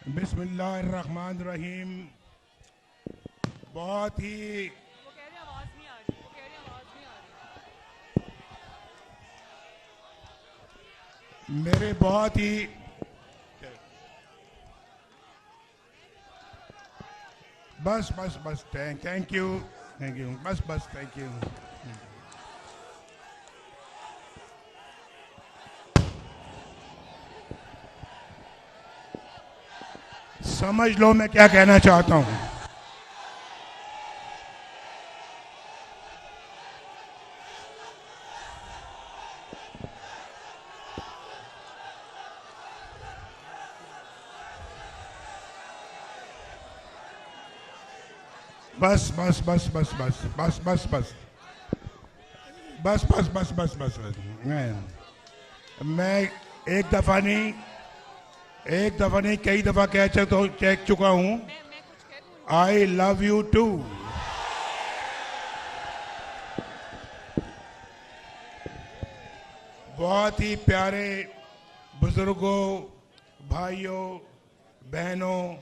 बिस्मिल्लाहिर्रहमानिर्रहीम। बहुत ही वो कह रहे हैं आवाज नहीं आ रही, वो कह रहे हैं आवाज नहीं आ मेरे बहुत ही बस बस बस थैंक यू बस बस थैंक यू। समझ लो मैं क्या कहना चाहता हूं। बस बस बस बस बस बस बस बस बस बस बस बस बस बस मैं एक दफा नहीं कई दफा कह चुका हूं। मैं कुछ कह दूं उनको? I love you too. बहुत ही प्यारे बुजुर्गों, भाइयों, बहनों,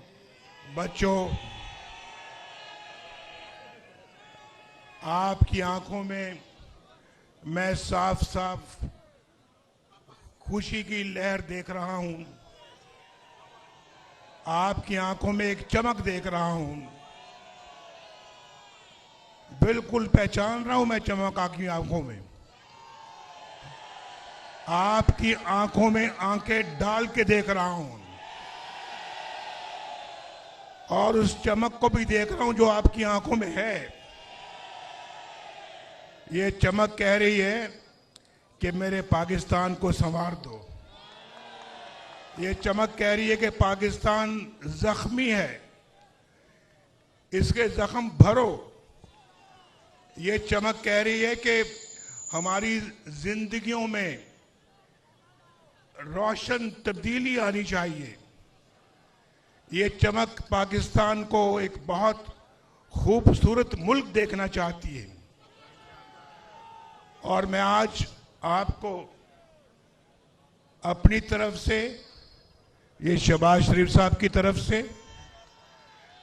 बच्चों, आपकी आंखों में मैं साफ साफ खुशी की लहर देख रहा हूं। आपकी आंखों में एक चमक देख रहा हूं। बिल्कुल पहचान रहा हूं मैं चमक आपकी आंखों में। आपकी आंखों में आंखें डाल के देख रहा हूं और उस चमक को भी देख रहा हूं जो आपकी आंखों में है। ये चमक कह रही है कि मेरे पाकिस्तान को संवार दो। ये चमक कह रही है कि पाकिस्तान जख्मी है, इसके जख्म भरो। ये चमक कह रही है कि हमारी जिंदगियों में रोशन तब्दीली आनी चाहिए। ये चमक पाकिस्तान को एक बहुत खूबसूरत मुल्क देखना चाहती है। और मैं आज आपको अपनी तरफ से, ये शहबाज शरीफ साहब की तरफ से,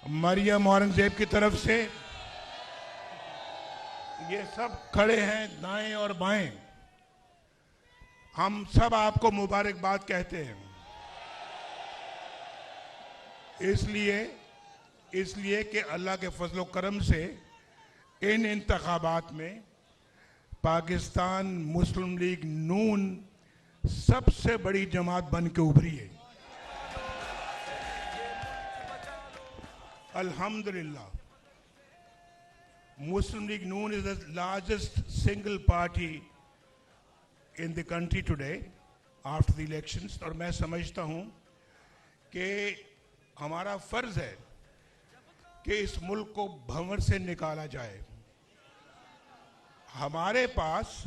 मरियम औरंगजेब की तरफ से, ये सब खड़े हैं दाएं और बाएं, हम सब आपको मुबारकबाद कहते हैं। इसलिए कि अल्लाह के फजलो करम से इन इंतखाबात में पाकिस्तान मुस्लिम लीग नून सबसे बड़ी जमात बन के उभरी है। अल्हम्दुलिल्लाह, Muslim League Noon is the largest single party in the country today after the elections. और मैं समझता हूं कि हमारा फर्ज है कि इस मुल्क को भंवर से निकाला जाए। हमारे पास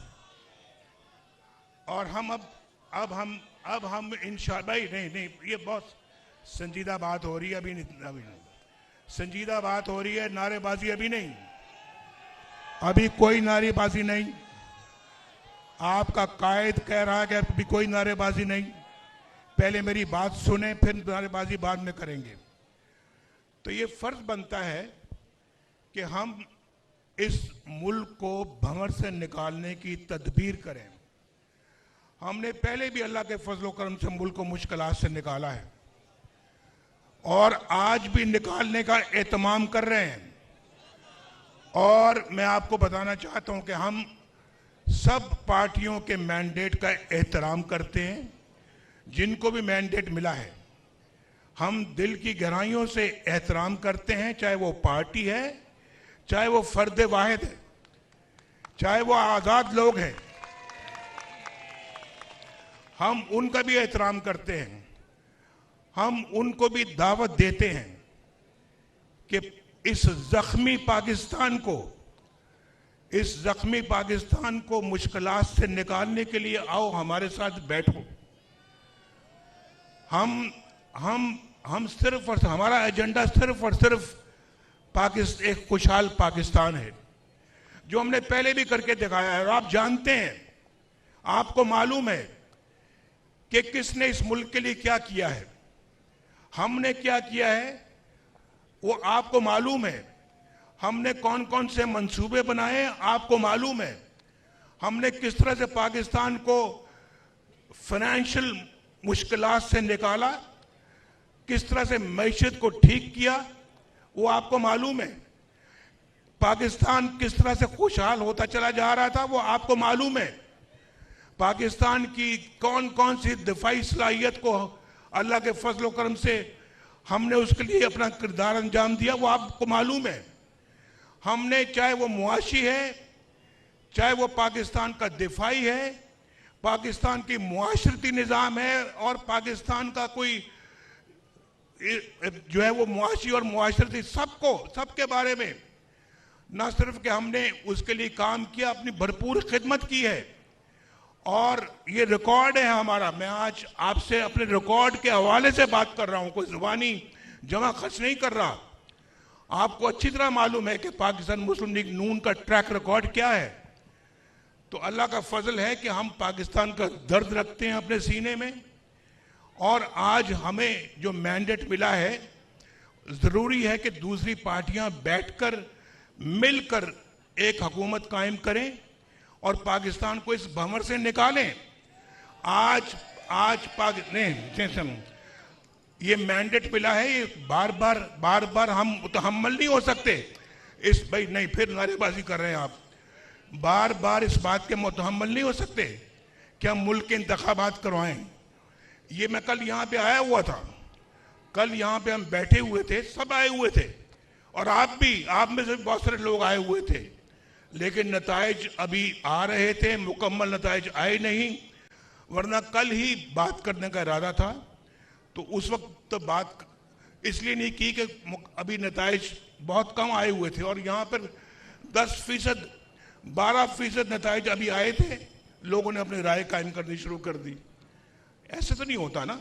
और हम अब हम इंशाअल्लाह, भाई नहीं, ये बहुत संजीदा बात हो रही है। अभी नहीं संजीदा बात हो रही है, नारेबाजी अभी नहीं, अभी कोई नारेबाजी नहीं। आपका कायद कह रहा है कि अभी कोई नारेबाजी नहीं। पहले मेरी बात सुने, फिर नारेबाजी बाद में करेंगे। तो ये फर्ज बनता है कि हम इस मुल्क को भंवर से निकालने की तदबीर करें। हमने पहले भी अल्लाह के फजलो करम से मुल्क को मुश्किलात से निकाला है और आज भी निकालने का एहतमाम कर रहे हैं। और मैं आपको बताना चाहता हूं कि हम सब पार्टियों के मैंडेट का एहतराम करते हैं, जिनको भी मैंडेट मिला है हम दिल की गहराइयों से एहतराम करते हैं। चाहे वो पार्टी है, चाहे वो फर्द वाहिद है, चाहे वो आजाद लोग हैं, हम उनका भी एहतराम करते हैं। हम उनको भी दावत देते हैं कि इस जख्मी पाकिस्तान को मुश्किलात से निकालने के लिए आओ, हमारे साथ बैठो। हम सिर्फ और हमारा एजेंडा सिर्फ और सिर्फ एक खुशहाल पाकिस्तान है, जो हमने पहले भी करके दिखाया है। और आप जानते हैं, आपको मालूम है कि किसने इस मुल्क के लिए क्या किया है। हमने क्या किया है वो आपको मालूम है। हमने कौन कौन से मंसूबे बनाए आपको मालूम है। हमने किस तरह से पाकिस्तान को फाइनेंशियल मुश्किलात से निकाला, किस तरह से मईशत को ठीक किया, वो आपको मालूम है। पाकिस्तान किस तरह से खुशहाल होता चला जा रहा था वो आपको मालूम है। पाकिस्तान की कौन कौन सी दिफाई सलाहियत को अल्लाह के फजल करम से हमने उसके लिए अपना किरदार अंजाम दिया वो आपको मालूम है। हमने चाहे वो मुआशी है, चाहे वो पाकिस्तान का दिफाई है, पाकिस्तान की मुआशरती निज़ाम है, और पाकिस्तान का कोई जो है वो मुआशी और मुआशरती सबके बारे में न सिर्फ कि हमने उसके लिए काम किया, अपनी भरपूर खिदमत की है। और ये रिकॉर्ड है हमारा। मैं आज आपसे अपने रिकॉर्ड के हवाले से बात कर रहा हूं, कोई जुबानी जमा खर्च नहीं कर रहा। आपको अच्छी तरह मालूम है कि पाकिस्तान मुस्लिम लीग नून का ट्रैक रिकॉर्ड क्या है। तो अल्लाह का फजल है कि हम पाकिस्तान का दर्द रखते हैं अपने सीने में, और आज हमें जो मैंडेट मिला है, जरूरी है कि दूसरी पार्टियां बैठकर मिलकर एक हुकूमत कायम करें और पाकिस्तान को इस भंवर से निकालें। आज पाकिस्तान ये मैंडेट मिला है, ये बार बार हम मुतहम्मल नहीं हो सकते इस, भाई नहीं फिर नारेबाजी कर रहे हैं आप, बार बार इस बात के मुतहम्मल नहीं हो सकते कि हम मुल्क के इंतखाबात करवाएं। ये मैं कल यहाँ पे आया हुआ था, कल यहाँ पे हम बैठे हुए थे, सब आए हुए थे, और आप में से बहुत सारे लोग आए हुए थे, लेकिन नताइज अभी आ रहे थे, मुकम्मल नताइज आए नहीं। वरना कल ही बात करने का इरादा था, तो उस वक्त तो बात इसलिए नहीं की कि अभी नताइज बहुत कम आए हुए थे, और यहाँ पर 10% 12% नताइज अभी आए थे, लोगों ने अपनी राय कायम करनी शुरू कर दी। ऐसे तो नहीं होता ना,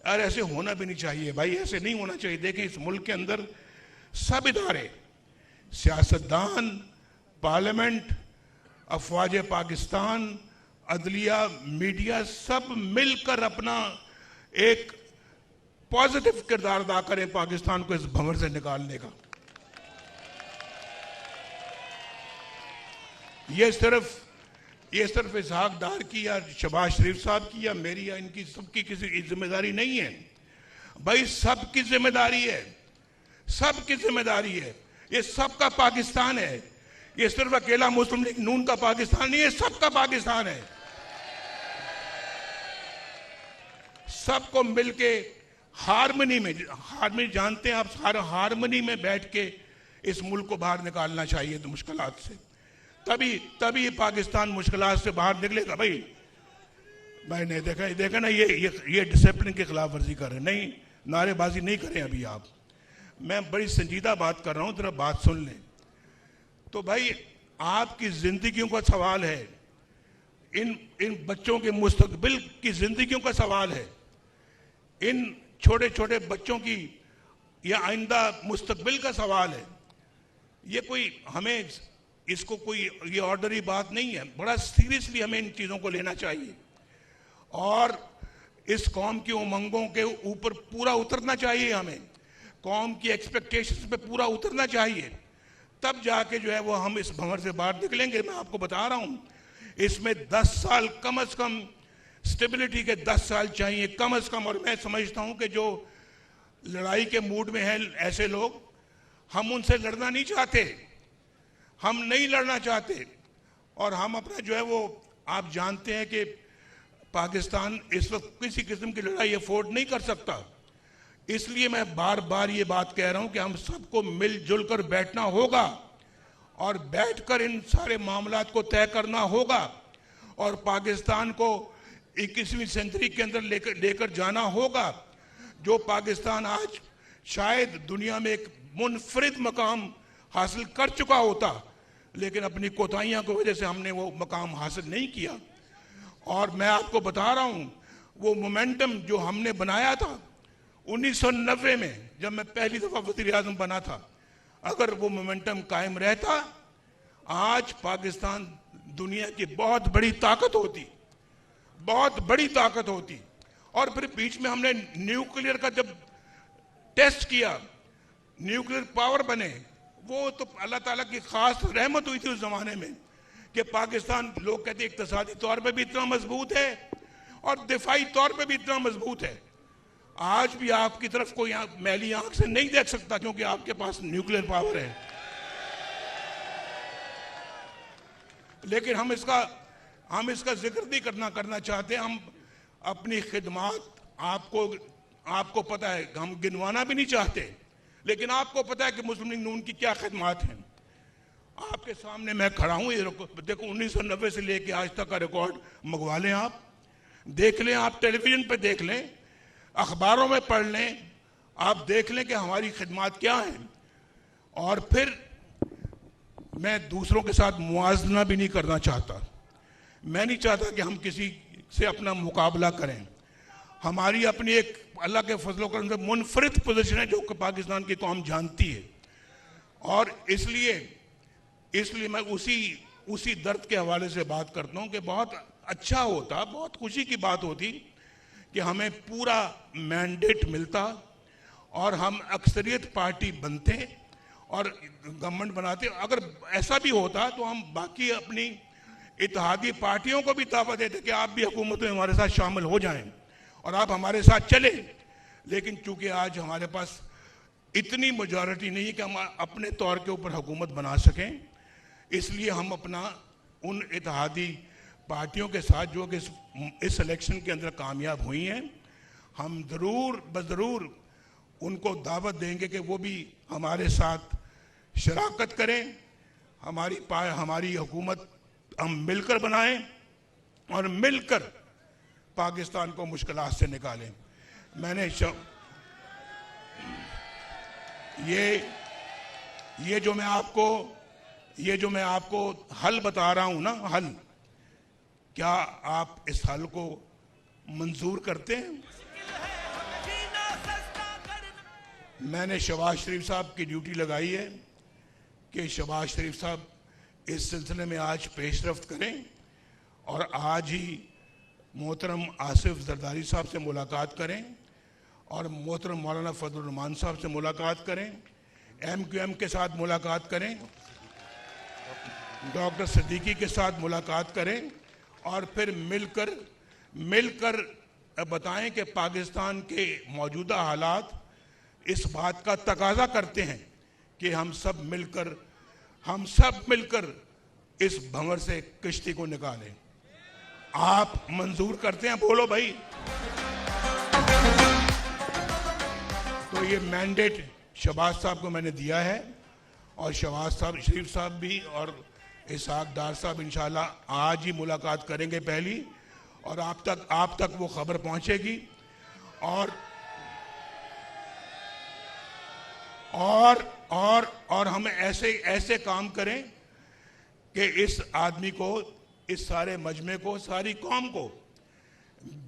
और ऐसे होना भी नहीं चाहिए भाई, ऐसे नहीं होना चाहिए। देखें इस मुल्क के अंदर सब इदारे, सियासतदान, पार्लियामेंट, अफवाज पाकिस्तान, अदलिया, मीडिया, सब मिलकर अपना एक पॉजिटिव किरदार अदा करें पाकिस्तान को इस भंवर से निकालने का। ये सिर्फ इसहाक डार की या शहबाज शरीफ साहब की या मेरी या इनकी सबकी किसी की जिम्मेदारी नहीं है भाई, सबकी जिम्मेदारी है, सबकी जिम्मेदारी है। ये सबका पाकिस्तान है, ये सिर्फ अकेला मुस्लिम लीग नून का पाकिस्तान नहीं है, सबका पाकिस्तान है। सबको मिलके हारमनी जानते हैं आप, हारमनी में बैठ के इस मुल्क को बाहर निकालना चाहिए तो मुश्किलात से, तभी पाकिस्तान मुश्किलात से बाहर निकलेगा। भाई नहीं देखा ना, ये डिसिप्लिन की खिलाफ वर्जी कर रहे हैं। नहीं, नारेबाजी नहीं करें अभी आप, मैं बड़ी संजीदा बात कर रहा हूं, जरा बात सुन लें। तो भाई आपकी जिंदगियों का सवाल है, इन बच्चों के मुस्तकबिल की जिंदगियों का सवाल है, इन छोटे छोटे बच्चों की या आइंदा मुस्तकबिल का सवाल है। ये कोई हमें इसको कोई ये ऑर्डनरी बात नहीं है, बड़ा सीरियसली हमें इन चीज़ों को लेना चाहिए और इस कौम की उमंगों के ऊपर पूरा उतरना चाहिए। हमें कौम की एक्सपेक्टेशंस पे पूरा उतरना चाहिए, तब जाके जो है वो हम इस भंवर से बाहर निकलेंगे। मैं आपको बता रहा हूँ, इसमें 10 साल कम से कम स्टेबिलिटी के 10 साल चाहिए कम से कम। और मैं समझता हूँ कि जो लड़ाई के मूड में हैं ऐसे लोग, हम उनसे लड़ना नहीं चाहते, हम नहीं लड़ना चाहते। और हम अपना जो है वो, आप जानते हैं कि पाकिस्तान इस वक्त किसी किस्म की लड़ाई अफोर्ड नहीं कर सकता। इसलिए मैं बार बार ये बात कह रहा हूं कि हम सबको मिलजुल कर बैठना होगा और बैठकर इन सारे मामलात को तय करना होगा और पाकिस्तान को 21वीं सेंचुरी के अंदर लेकर जाना होगा। जो पाकिस्तान आज शायद दुनिया में एक मुनफरिद मकाम हासिल कर चुका होता, लेकिन अपनी कोताहियों की वजह से हमने वो मकाम हासिल नहीं किया। और मैं आपको बता रहा हूं, वो मोमेंटम जो हमने बनाया था 1990 में, जब मैं पहली दफा वज़ीर आज़म बना था, अगर वो मोमेंटम कायम रहता, आज पाकिस्तान दुनिया की बहुत बड़ी ताकत होती, बहुत बड़ी ताकत होती। और फिर बीच में हमने न्यूक्लियर का जब टेस्ट किया, न्यूक्लियर पावर बने, वो तो अल्लाह ताला की खास रहमत हुई थी उस जमाने में कि पाकिस्तान, लोग कहते हैं इक्तिसादी तौर पे भी इतना मजबूत है और दिफाई तौर पे भी इतना मजबूत है। आज भी आपकी तरफ कोई मैली आंख से नहीं देख सकता क्योंकि आपके पास न्यूक्लियर पावर है। लेकिन हम इसका जिक्र नहीं करना चाहते। हम अपनी खिदमत आपको पता है, हम गिनवाना भी नहीं चाहते, लेकिन आपको पता है कि मुस्लिम लीग नून की क्या खिदमत हैं। आपके सामने मैं खड़ा हूं, ये देखो 1990 से लेके आज तक का रिकॉर्ड मंगवा लें, आप देख लें, आप टेलीविजन पे देख लें, अखबारों में पढ़ लें, आप देख लें कि हमारी खिदमत क्या है। और फिर मैं दूसरों के साथ मुआवजा भी नहीं करना चाहता। मैं नहीं चाहता कि हम किसी से अपना मुकाबला करें। हमारी अपनी एक अल्लाह के फजलो करम से मुनफरिद पोजीशन है जो कि पाकिस्तान की कौम जानती है। और इसलिए मैं उसी दर्द के हवाले से बात करता हूं कि बहुत अच्छा होता, बहुत खुशी की बात होती कि हमें पूरा मैंडेट मिलता और हम अक्सरियत पार्टी बनते और गवर्नमेंट बनाते। अगर ऐसा भी होता तो हम बाकी अपनी इत्तेहादी पार्टियों को भी दावा देते कि आप भी हुकूमत में हमारे साथ शामिल हो जाएं और आप हमारे साथ चले। लेकिन चूंकि आज हमारे पास इतनी मेजॉरिटी नहीं है कि हम अपने तौर के ऊपर हुकूमत बना सकें, इसलिए हम अपना उन इत्तेहादी पार्टियों के साथ जो कि इस इलेक्शन के अंदर कामयाब हुई हैं, हम ज़रूर उनको दावत देंगे कि वो भी हमारे साथ शराकत करें, हमारी हुकूमत हम मिलकर बनाएं और मिलकर पाकिस्तान को मुश्किलात से निकालें। मैंने ये जो मैं आपको हल बता रहा हूं ना, हल, क्या आप इस हल को मंजूर करते हैं? मैंने शहबाज शरीफ साहब की ड्यूटी लगाई है कि शहबाज शरीफ साहब इस सिलसिले में आज पेशरफ्त करें और आज ही मोहतरम आसिफ जरदारी साहब से मुलाकात करें और मोहतरम मौलाना फजलुर रहमान साहब से मुलाकात करें, MQM के साथ मुलाकात करें, डॉक्टर सिद्दीकी के साथ मुलाकात करें और फिर मिलकर बताएं कि पाकिस्तान के मौजूदा हालात इस बात का तकाजा करते हैं कि हम सब मिलकर इस भंवर से किश्ती को निकालें। आप मंजूर करते हैं? बोलो भाई। तो ये मैंडेट शहबाज साहब को मैंने दिया है और शहबाज साहब, शरीफ साहब भी और इसहाक डार साहब इंशाल्लाह आज ही मुलाकात करेंगे पहली, और आप तक वो खबर पहुंचेगी। और हम ऐसे काम करें कि इस आदमी को, इस सारे मजमे को, सारी कौम को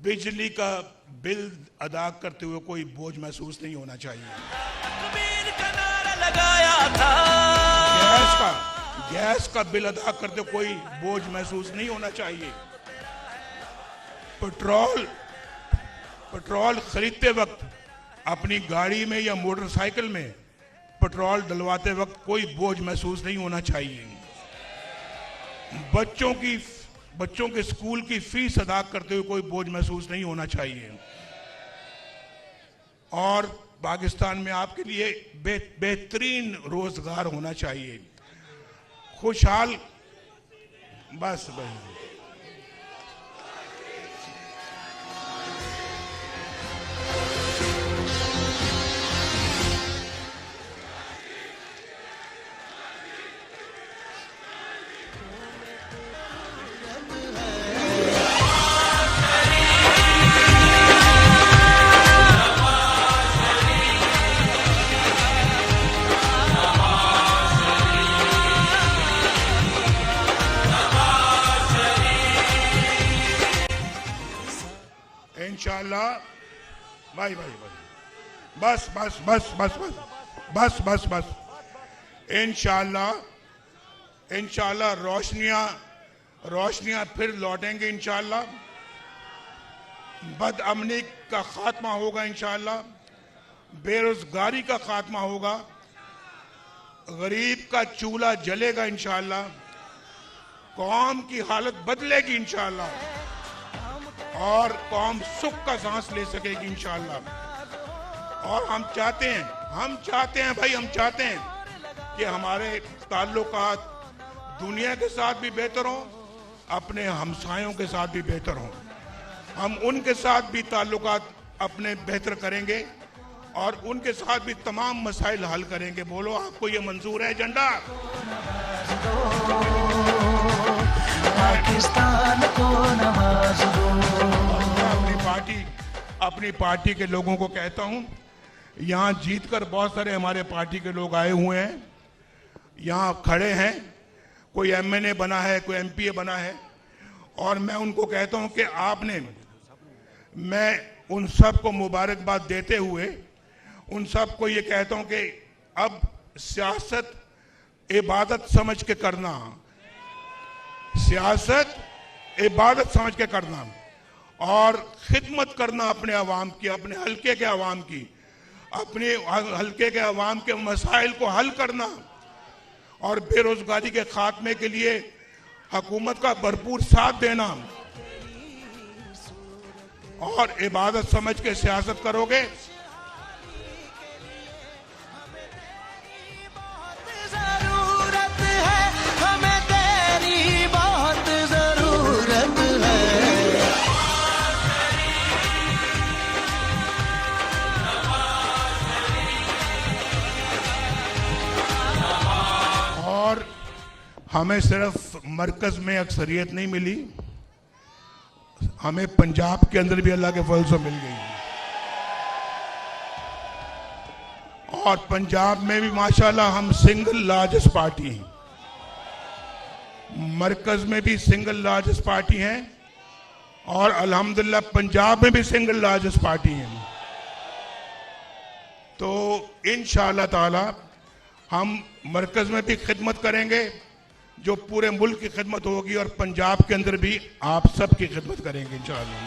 बिजली का बिल अदा करते हुए कोई बोझ महसूस नहीं होना चाहिए। गैस का बिल अदा करते कोई बोझ महसूस नहीं होना चाहिए। पेट्रोल खरीदते वक्त अपनी गाड़ी में या मोटरसाइकिल में पेट्रोल डलवाते वक्त कोई बोझ महसूस नहीं होना चाहिए। बच्चों के स्कूल की फीस अदा करते हुए कोई बोझ महसूस नहीं होना चाहिए। और पाकिस्तान में आपके लिए बेहतरीन रोजगार होना चाहिए, खुशहाल। बस भाई, इंशाल्लाह भाई बस इंशाल्लाह रोशनियां फिर लौटेंगे इंशाल्लाह। बदअमनी का खात्मा होगा इंशाल्लाह। बेरोजगारी का खात्मा होगा, गरीब का चूल्हा जलेगा इंशाअल्लाह, कौम की हालत बदलेगी इंशाअल्लाह, और कौम सुख का सांस ले सकेगी इंशाअल्लाह। और हम चाहते हैं भाई, हम चाहते हैं कि हमारे ताल्लुकात दुनिया के साथ भी बेहतर हों, अपने हमसायों के साथ भी बेहतर हों। हम उनके साथ भी ताल्लुकात अपने बेहतर करेंगे और उनके साथ भी तमाम मसाइल हल करेंगे। बोलो, आपको ये मंजूर है एजेंडा? पाकिस्तान को नवाज दो। अपनी पार्टी के लोगों को कहता हूं, यहां जीतकर बहुत सारे हमारे पार्टी के लोग आए हुए हैं, यहां खड़े हैं, कोई एमएनए बना है, कोई एमपीए बना है, और मैं उनको कहता हूं कि मैं उन सब को मुबारकबाद देते हुए उन सब को ये कहता हूं कि अब सियासत इबादत समझ के करना, सियासत इबादत समझ के करना और खिदमत करना अपने अवाम की, अपने हल्के के अवाम की, अपने हल्के के अवाम के मसाइल को हल करना और बेरोजगारी के खात्मे के लिए हुकूमत का भरपूर साथ देना। और इबादत समझ के सियासत करोगे और हमें सिर्फ मरकज में अक्सरियत नहीं मिली, हमें पंजाब के अंदर भी अल्लाह के फजल से मिल गई, और पंजाब में भी माशाल्लाह हम सिंगल लार्जेस्ट पार्टी हैं, मरकज में भी सिंगल लार्जेस्ट पार्टी हैं, और अल्हम्दुलिल्लाह पंजाब में भी सिंगल लार्जेस्ट पार्टी हैं। तो इंशाअल्लाह ताला हम मरकज में भी खिदमत करेंगे जो पूरे मुल्क की खिदमत होगी, और पंजाब के अंदर भी आप सब की खिदमत करेंगे इंशाअल्लाह।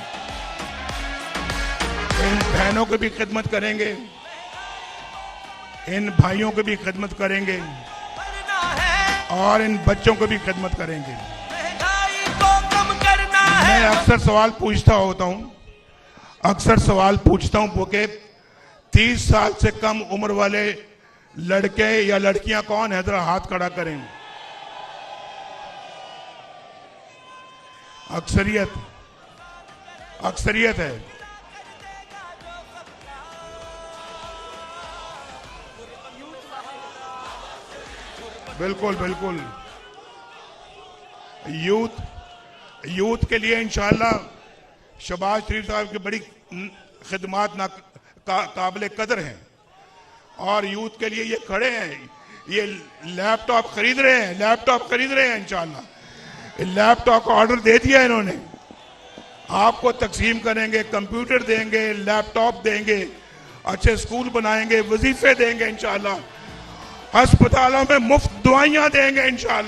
इन बहनों की भी खिदमत करेंगे, इन भाइयों की भी खिदमत करेंगे, और इन बच्चों की भी खिदमत करेंगे। मैं अक्सर सवाल पूछता हूं कि 30 साल से कम उम्र वाले लड़के या लड़कियां कौन है? जरा हाथ खड़ा करें। अक्सरियत है। बिल्कुल बिल्कुल। यूथ के लिए इंशाअल्लाह शहबाज शरीफ साहब की बड़ी खिदमात काबिल कदर हैं, और यूथ के लिए ये खड़े हैं, ये लैपटॉप खरीद रहे हैं इंशाअल्लाह। लैपटॉप का ऑर्डर दे दिया इन्होंने, आपको तकसीम करेंगे, कंप्यूटर देंगे, लैपटॉप देंगे, अच्छे स्कूल बनाएंगे, वजीफे देंगे इंशाअल्लाह, अस्पतालों में मुफ्त दवाइयां देंगे इंशाअल्लाह।